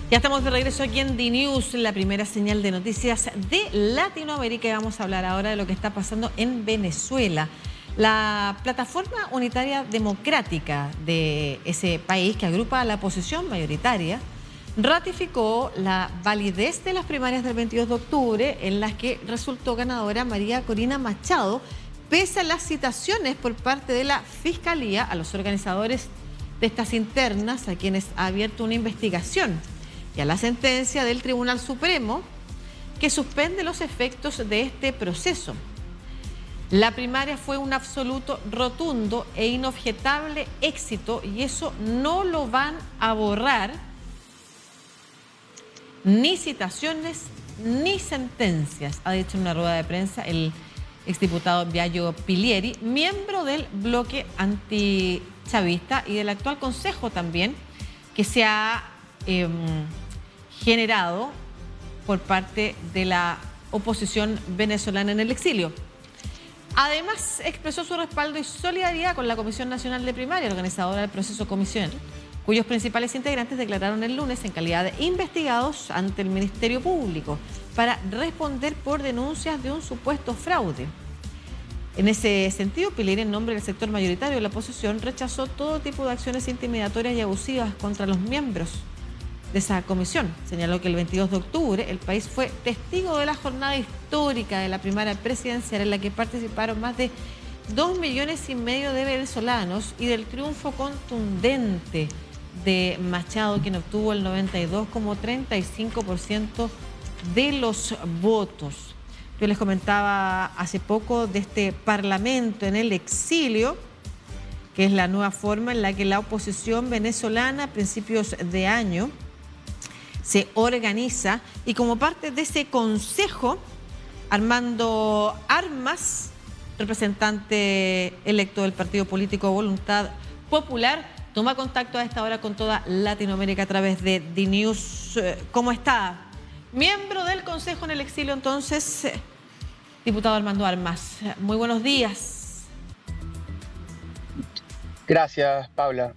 Ya estamos de regreso aquí en DNews, la primera señal de noticias de Latinoamérica, y vamos a hablar ahora de lo que está pasando en Venezuela. La plataforma unitaria democrática de ese país, que agrupa a la oposición mayoritaria, ratificó la validez de las primarias del 22 de octubre, en las que resultó ganadora María Corina Machado, pese a las citaciones por parte de la Fiscalía a los organizadores de estas internas, a quienes ha abierto una investigación, y a la sentencia del Tribunal Supremo, que suspende los efectos de este proceso. La primaria fue un absoluto, rotundo e inobjetable éxito, y eso no lo van a borrar ni citaciones ni sentencias, ha dicho en una rueda de prensa el exdiputado Biagio Pilieri, miembro del bloque antichavista y del actual consejo también, que se ha generado por parte de la oposición venezolana en el exilio. Además, expresó su respaldo y solidaridad con la Comisión Nacional de Primaria, organizadora del proceso comisional, cuyos principales integrantes declararon el lunes en calidad de investigados ante el Ministerio Público para responder por denuncias de un supuesto fraude. En ese sentido, Pilieri, en nombre del sector mayoritario de la oposición, rechazó todo tipo de acciones intimidatorias y abusivas contra los miembros de esa comisión. Señaló que el 22 de octubre el país fue testigo de la jornada histórica de la primaria presidencial, en la que participaron más de 2,5 millones de venezolanos, y del triunfo contundente de Machado, quien obtuvo el 92,35% de los votos. Yo les comentaba hace poco de este Parlamento en el exilio, que es la nueva forma en la que la oposición venezolana a principios de año se organiza, y como parte de ese consejo, Armando Armas, representante electo del partido político Voluntad Popular, toma contacto a esta hora con toda Latinoamérica a través de DNews. ¿Cómo está? Miembro del Consejo en el exilio, entonces, diputado Armando Armas. Muy buenos días. Gracias, Paula.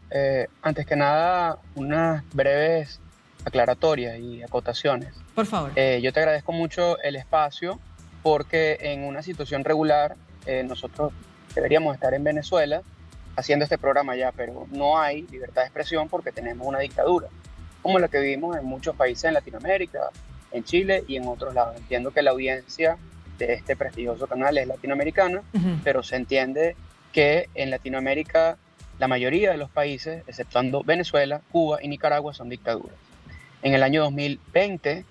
Antes que nada, unas breves aclaratorias y acotaciones. Por favor. Yo te agradezco mucho el espacio, porque en una situación regular nosotros deberíamos estar en Venezuela haciendo este programa ya, pero no hay libertad de expresión porque tenemos una dictadura, como la que vivimos en muchos países en Latinoamérica, en Chile y en otros lados. Entiendo que la audiencia de este prestigioso canal es latinoamericana, pero se entiende que en Latinoamérica la mayoría de los países, exceptuando Venezuela, Cuba y Nicaragua, son dictaduras. En el año 2020,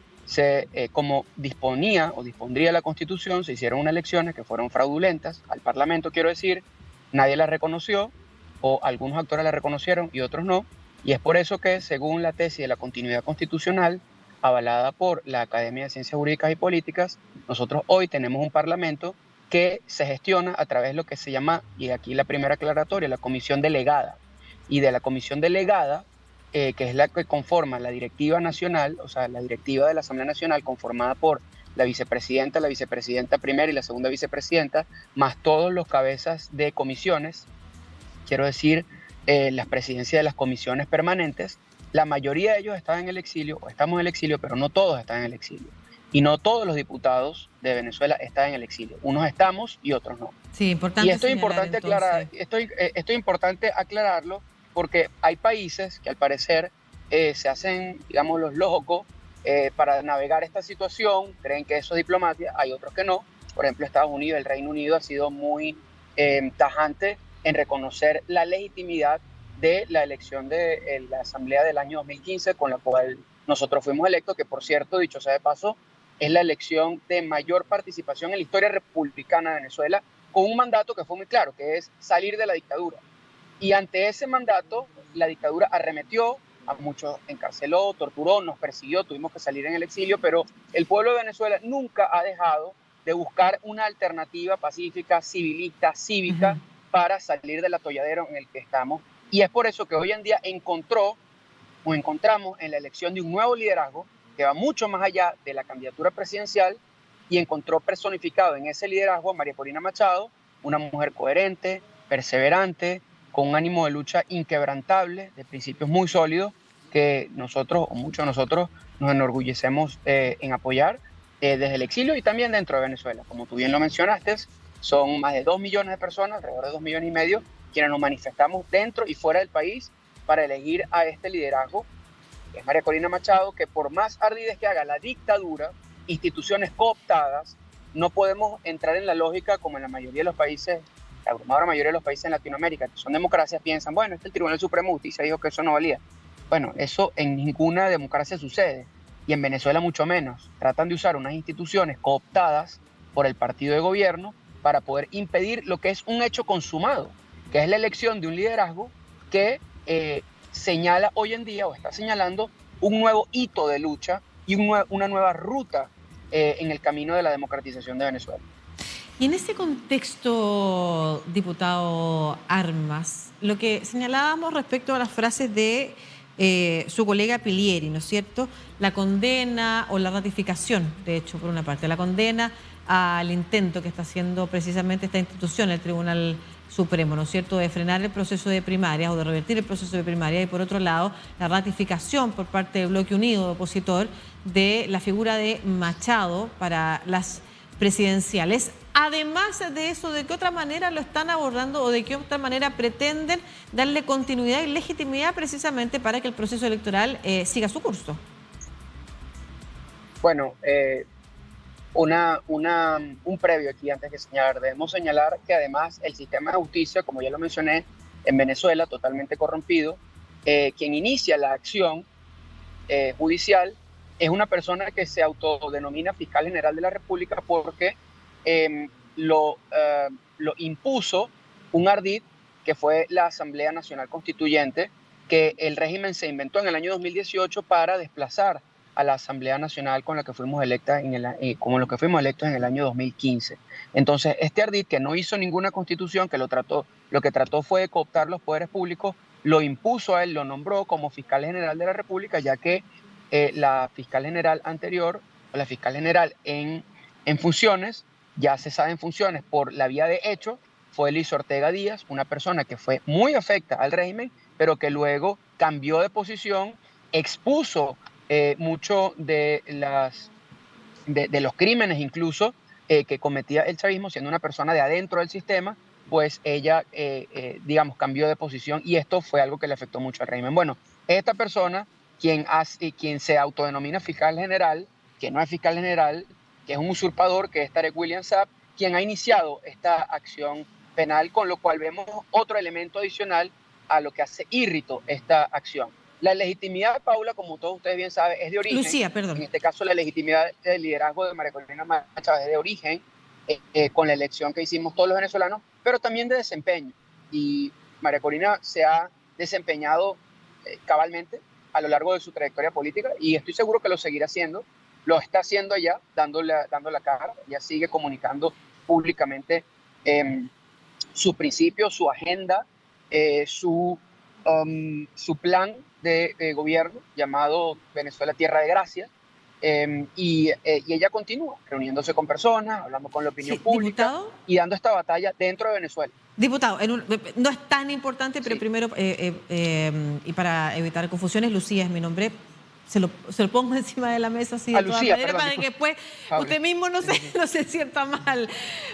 como disponía o dispondría la Constitución, se hicieron unas elecciones que fueron fraudulentas, al Parlamento quiero decir, nadie las reconoció, o algunos actores las reconocieron y otros no, y es por eso que, según la tesis de la continuidad constitucional, avalada por la Academia de Ciencias Jurídicas y Políticas, nosotros hoy tenemos un Parlamento que se gestiona a través de lo que se llama, y aquí la primera aclaratoria, la comisión delegada. Y de la comisión delegada, que es la que conforma la directiva nacional, o sea, la directiva de la Asamblea Nacional, conformada por la vicepresidenta primera y la segunda vicepresidenta, más todos los cabezas de comisiones, quiero decir, las presidencias de las comisiones permanentes. La mayoría de ellos están en el exilio, o estamos en el exilio, pero no todos están en el exilio. Y no todos los diputados de Venezuela están en el exilio. Unos estamos y otros no. Sí, importante. Y esto es importante aclarar, esto es importante aclararlo, porque hay países que al parecer se hacen, digamos, los locos para navegar esta situación, creen que eso es diplomacia, hay otros que no. Por ejemplo, Estados Unidos, el Reino Unido ha sido muy tajante en reconocer la legitimidad de la elección de la Asamblea del año 2015, con la cual nosotros fuimos electos, que por cierto, dicho sea de paso, es la elección de mayor participación en la historia republicana de Venezuela, con un mandato que fue muy claro, que es salir de la dictadura. Y ante ese mandato, la dictadura arremetió, a muchos encarceló, torturó, nos persiguió, tuvimos que salir en el exilio, pero el pueblo de Venezuela nunca ha dejado de buscar una alternativa pacífica, civilista, cívica, para salir del atolladero en el que estamos. Y es por eso que hoy en día encontramos en la elección de un nuevo liderazgo que va mucho más allá de la candidatura presidencial, y encontró personificado en ese liderazgo a María Corina Machado, una mujer coherente, perseverante, con un ánimo de lucha inquebrantable, de principios muy sólidos, que nosotros, o muchos de nosotros, nos enorgullecemos en apoyar desde el exilio y también dentro de Venezuela. Como tú bien lo mencionaste, son más de 2 millones de personas, alrededor de 2,5 millones, quienes nos manifestamos dentro y fuera del país para elegir a este liderazgo, que es María Corina Machado, que por más ardidez que haga la dictadura, instituciones cooptadas, no podemos entrar en la lógica como en la mayoría de los países, la abrumadora mayoría de los países en Latinoamérica, que son democracias, piensan, bueno, el Tribunal Supremo de Justicia dijo que eso no valía. Bueno, eso en ninguna democracia sucede, y en Venezuela mucho menos. Tratan de usar unas instituciones cooptadas por el partido de gobierno para poder impedir lo que es un hecho consumado, que es la elección de un liderazgo que señala hoy en día, o está señalando, un nuevo hito de lucha y una nueva ruta en el camino de la democratización de Venezuela. Y en ese contexto, diputado Armas, lo que señalábamos respecto a las frases de su colega Pilieri, ¿no es cierto? La condena o la ratificación, de hecho, por una parte, la condena al intento que está haciendo precisamente esta institución, el Tribunal Supremo, ¿no es cierto?, de frenar el proceso de primarias o de revertir el proceso de primarias, y por otro lado, la ratificación por parte del Bloque Unido opositor de la figura de Machado para las presidenciales. Además de eso, ¿de qué otra manera lo están abordando o de qué otra manera pretenden darle continuidad y legitimidad precisamente para que el proceso electoral siga su curso? Bueno, un previo aquí antes de señalar. Debemos señalar que además el sistema de justicia, como ya lo mencioné, en Venezuela, totalmente corrompido, quien inicia la acción judicial es una persona que se autodenomina fiscal general de la República porque lo impuso un ardid que fue la Asamblea Nacional Constituyente, que el régimen se inventó en el año 2018 para desplazar a la Asamblea Nacional con la que fuimos electas como lo que fuimos electos en el año 2015. Entonces, este ardid, que no hizo ninguna constitución, que lo que trató fue de cooptar los poderes públicos, lo impuso a él, lo nombró como fiscal general de la República, ya que la fiscal general anterior, o la fiscal general en funciones, ya cesada en funciones por la vía de hecho, fue Liz Ortega Díaz, una persona que fue muy afecta al régimen, pero que luego cambió de posición, expuso mucho de los crímenes incluso que cometía el chavismo, siendo una persona de adentro del sistema, pues ella, digamos, cambió de posición y esto fue algo que le afectó mucho al régimen. Bueno, esta persona, quien se autodenomina fiscal general, que no es fiscal general, que es un usurpador, que es Tarek William Saab, quien ha iniciado esta acción penal, con lo cual vemos otro elemento adicional a lo que hace írrito esta acción. La legitimidad, Paula, como todos ustedes bien saben, es de origen. Lucía, perdón. En este caso, la legitimidad del liderazgo de María Corina Machado es de origen, con la elección que hicimos todos los venezolanos, pero también de desempeño. Y María Corina se ha desempeñado cabalmente a lo largo de su trayectoria política y estoy seguro que lo seguirá haciendo. Lo está haciendo ya, dando la cara, ya sigue comunicando públicamente su principio, su agenda, su plan de gobierno llamado Venezuela Tierra de Gracia, y ella continúa reuniéndose con personas, hablando con la opinión pública, ¿diputado? Y dando esta batalla dentro de Venezuela. Diputado, no es tan importante, pero sí. Primero, y para evitar confusiones, Lucía es mi nombre. Se lo pongo encima de la mesa así de todas maneras para que después usted mismo no se sienta mal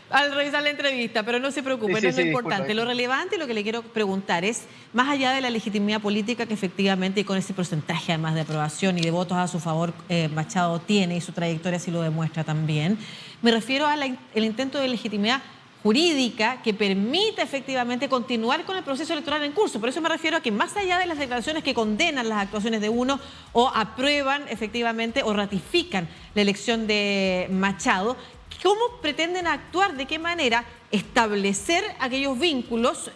al revisar la entrevista, pero no se preocupe, no es lo importante. Lo relevante y lo que le quiero preguntar es, más allá de la legitimidad política que efectivamente y con ese porcentaje además de aprobación y de votos a su favor Machado tiene y su trayectoria así lo demuestra también, me refiero al intento de legitimidad jurídica que permite efectivamente continuar con el proceso electoral en curso. Por eso me refiero a que más allá de las declaraciones que condenan las actuaciones de uno o aprueban efectivamente o ratifican la elección de Machado, ¿cómo pretenden actuar? ¿De qué manera establecer aquellos vínculos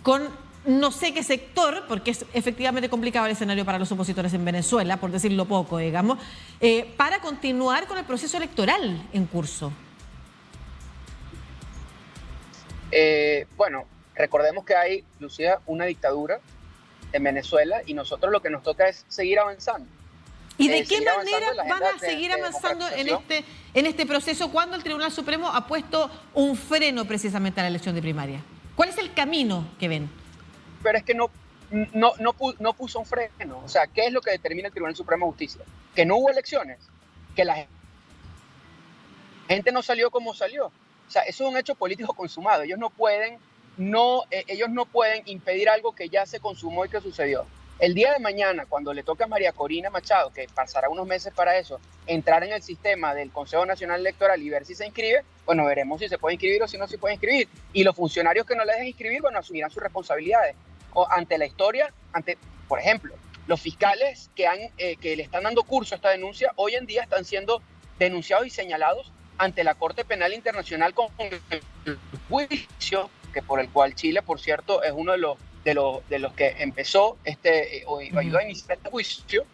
con no sé qué sector, porque es efectivamente complicado el escenario para los opositores en Venezuela, por decirlo poco, digamos, para continuar con el proceso electoral en curso? Bueno, recordemos que hay, Lucía, una dictadura en Venezuela y nosotros lo que nos toca es seguir avanzando. ¿Y de qué manera van a seguir avanzando en este proceso cuando el Tribunal Supremo ha puesto un freno precisamente a la elección de primaria? ¿Cuál es el camino que ven? Pero es que no puso un freno. O sea, ¿qué es lo que determina el Tribunal Supremo de Justicia? Que no hubo elecciones, que la gente no salió como salió. O sea, eso es un hecho político consumado. Ellos no pueden impedir algo que ya se consumó y que sucedió. El día de mañana, cuando le toque a María Corina Machado, que pasará unos meses para eso, entrar en el sistema del Consejo Nacional Electoral y ver si se inscribe, bueno, veremos si se puede inscribir o si no se puede inscribir. Y los funcionarios que no le dejen inscribir, bueno, asumirán sus responsabilidades. O ante la historia, por ejemplo, los fiscales que le están dando curso a esta denuncia, hoy en día están siendo denunciados y señalados ante la Corte Penal Internacional con el juicio, que por el cual Chile, por cierto, es uno de los que empezó o ayudó a iniciar este juicio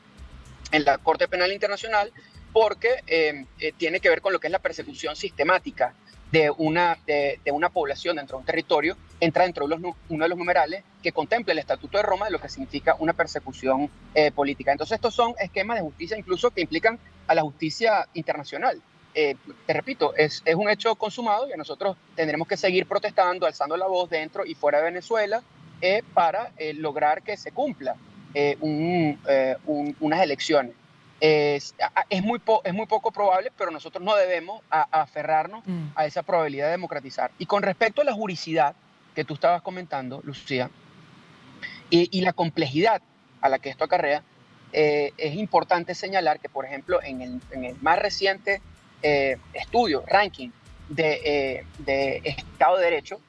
en la Corte Penal Internacional, porque tiene que ver con lo que es la persecución sistemática de una población dentro de un territorio, entra dentro de uno de los numerales que contempla el Estatuto de Roma de lo que significa una persecución política. Entonces estos son esquemas de justicia incluso que implican a la justicia internacional. Te repito, es un hecho consumado y nosotros tendremos que seguir protestando, alzando la voz dentro y fuera de Venezuela para lograr que se cumpla unas elecciones. Es muy poco probable, pero nosotros no debemos aferrarnos a esa probabilidad de democratizar. Y con respecto a la juridicidad que tú estabas comentando, Lucía, y la complejidad a la que esto acarrea, es importante señalar que, por ejemplo, en el más reciente estudio, ranking de Estado de Derecho,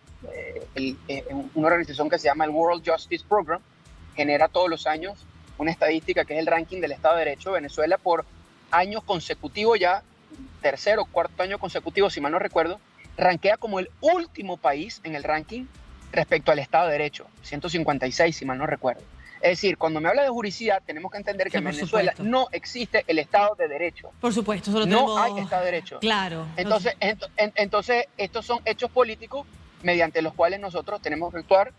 una organización que se llama el World Justice Program, genera todos los años una estadística que es el ranking del Estado de Derecho. Venezuela por años consecutivos, ya tercero o cuarto año consecutivo, si mal no recuerdo, rankea como el último país en el ranking respecto al Estado de Derecho, 156 si mal no recuerdo. Es decir, cuando me habla de juridicidad, tenemos que entender que en Venezuela no existe el Estado de Derecho. Por supuesto, solo no hay Estado de Derecho. Claro. Entonces, estos son hechos políticos mediante los cuales nosotros tenemos que actuar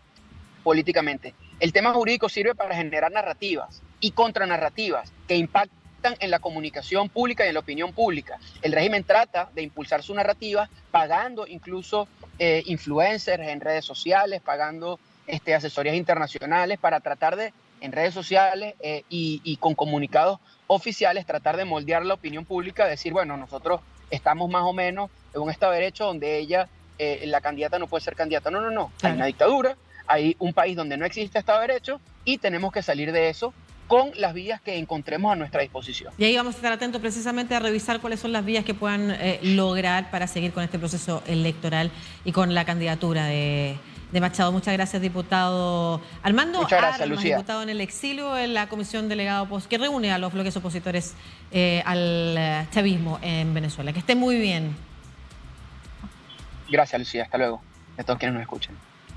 políticamente. El tema jurídico sirve para generar narrativas y contranarrativas que impactan en la comunicación pública y en la opinión pública. El régimen trata de impulsar su narrativa pagando incluso influencers en redes sociales, pagando asesorías internacionales para tratar de, en redes sociales y con comunicados oficiales, tratar de moldear la opinión pública, decir, bueno, nosotros estamos más o menos en un Estado de Derecho donde la candidata no puede ser candidata. No. Claro. Hay una dictadura, hay un país donde no existe Estado de Derecho y tenemos que salir de eso con las vías que encontremos a nuestra disposición. Y ahí vamos a estar atentos precisamente a revisar cuáles son las vías que puedan lograr para seguir con este proceso electoral y con la candidatura de Machado. Muchas gracias, diputado Armando. Muchas gracias, Lucía. Diputado en el exilio en la comisión delegado que reúne a los bloques opositores al chavismo en Venezuela. Que esté muy bien. Gracias, Lucía. Hasta luego. A todos quienes nos escuchan.